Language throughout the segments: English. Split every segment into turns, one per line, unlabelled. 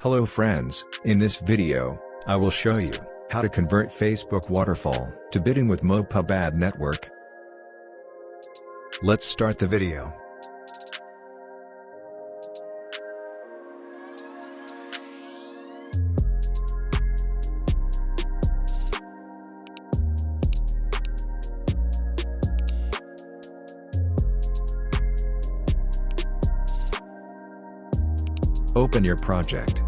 Hello friends, in this video, I will show you how to convert Facebook waterfall to bidding with mopub ad network. Let's start the video. Open your project.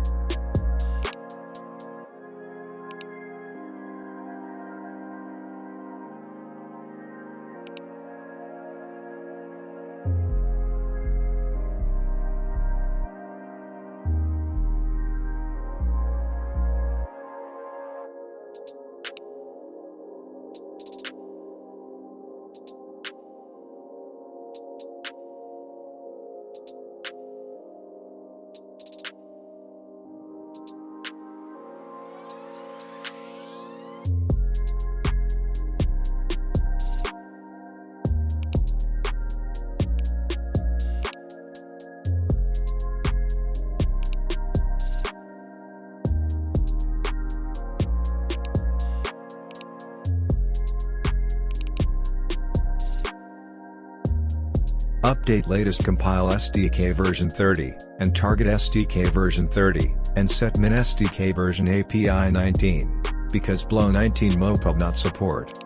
Update latest compile SDK version 30, and target SDK version 30, and set min SDK version API 19, because below 19 mopub not support.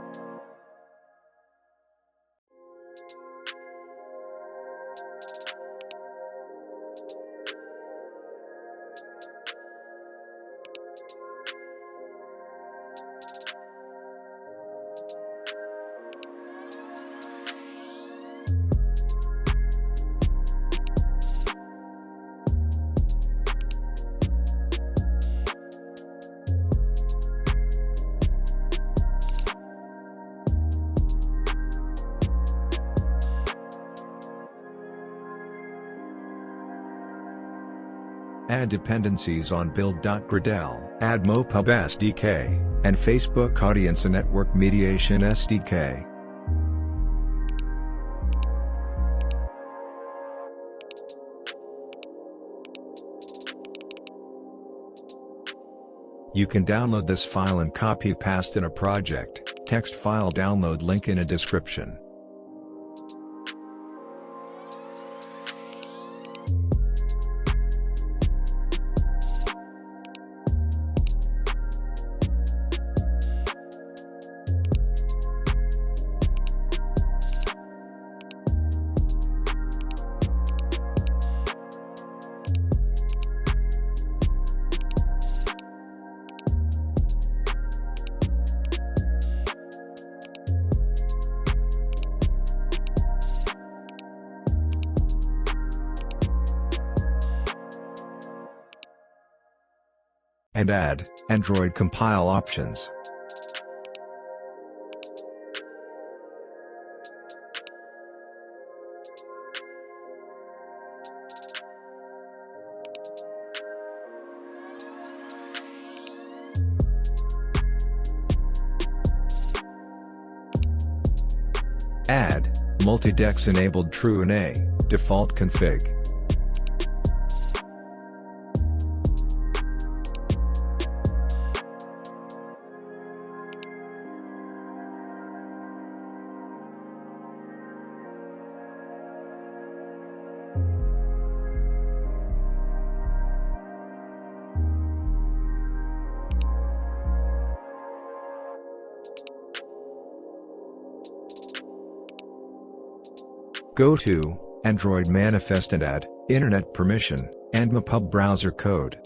Add dependencies on build.gradle, add mopub SDK, and Facebook Audience and Network Mediation SDK. You can download this file and copy-paste in a project, text file download link in a description. And add Android compile options. Add multi-dex enabled true in a default config. Go to Android manifest and add internet permission and mopub browser code.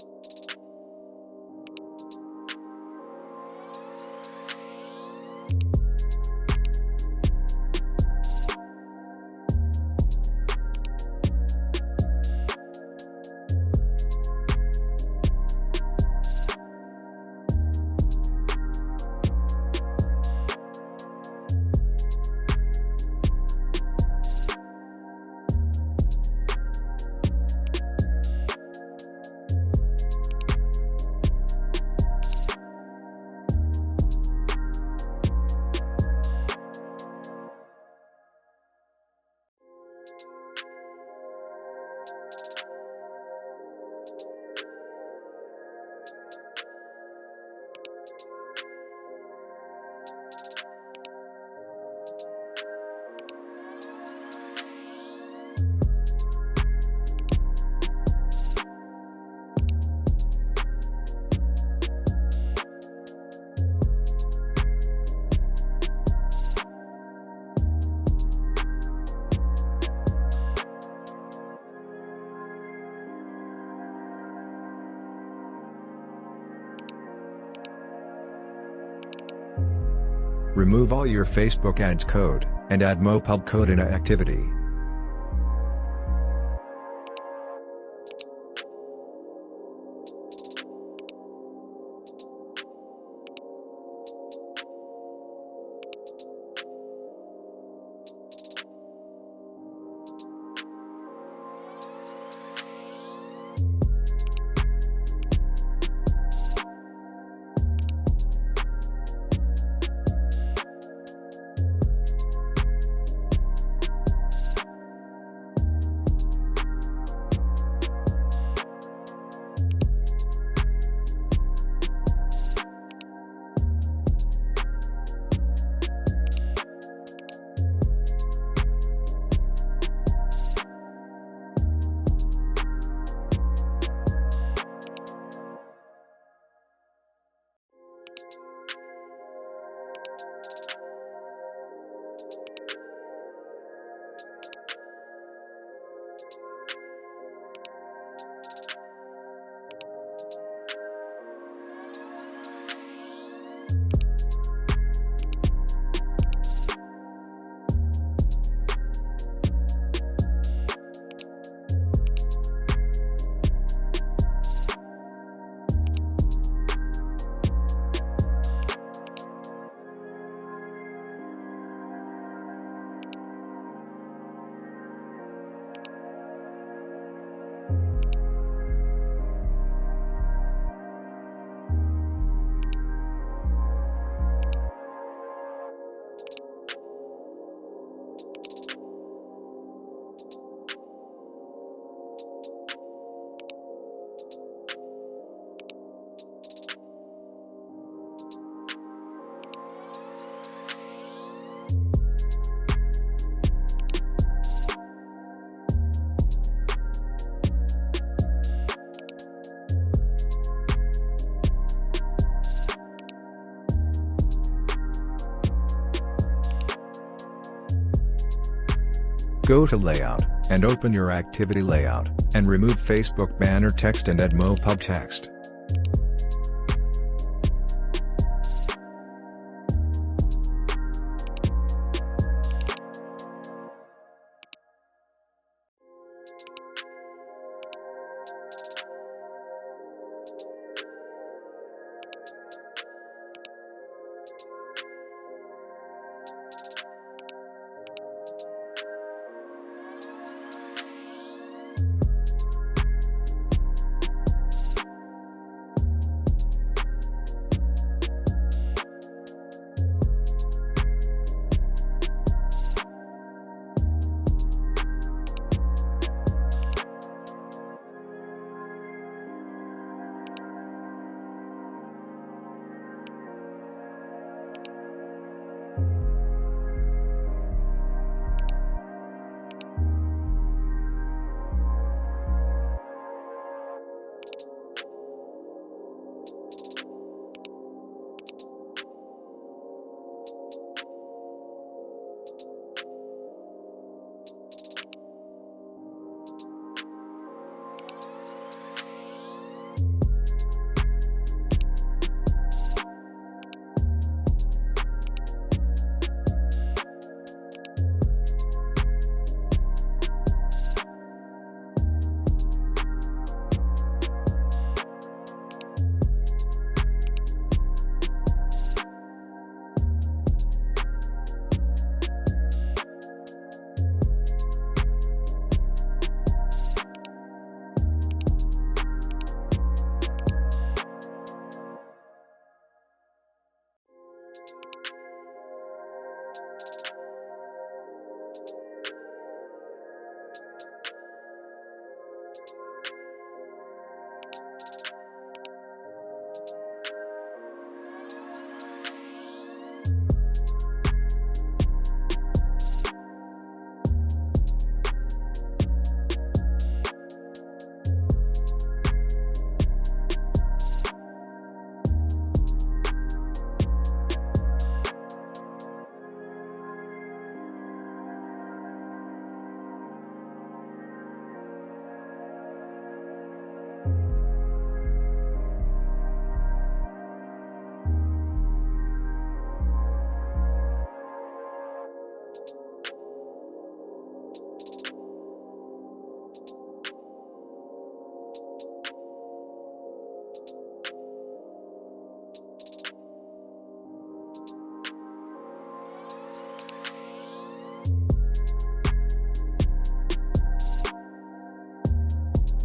Remove all your Facebook ads code, and add mopub code in activity. Go to Layout, and open your activity layout, and remove Facebook banner text and add mopub text.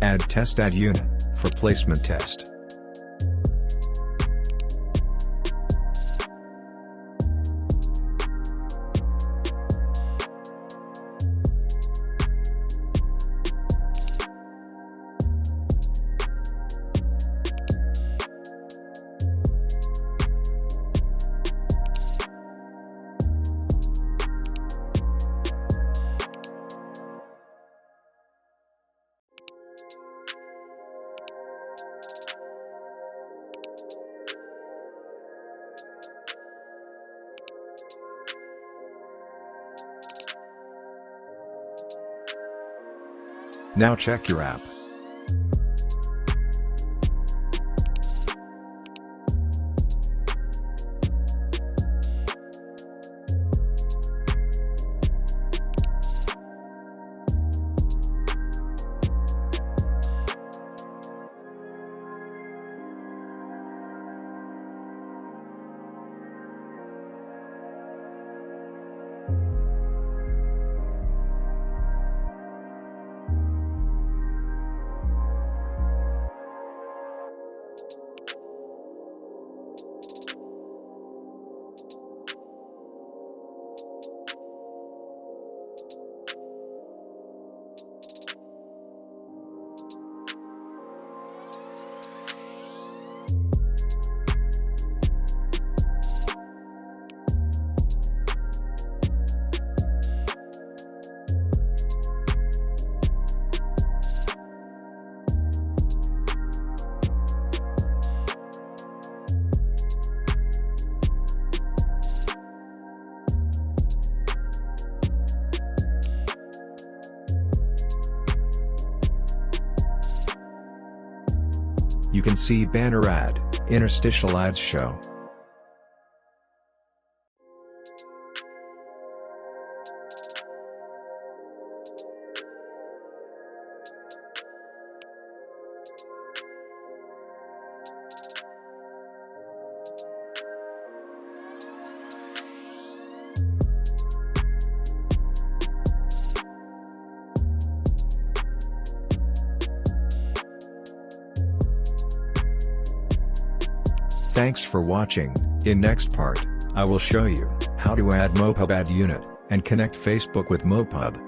Add test add unit for placement test. Now check your app. You can see banner ad, interstitial ads show. Thanks for watching. In next part, I will show you how to add mopub add unit and connect Facebook with mopub.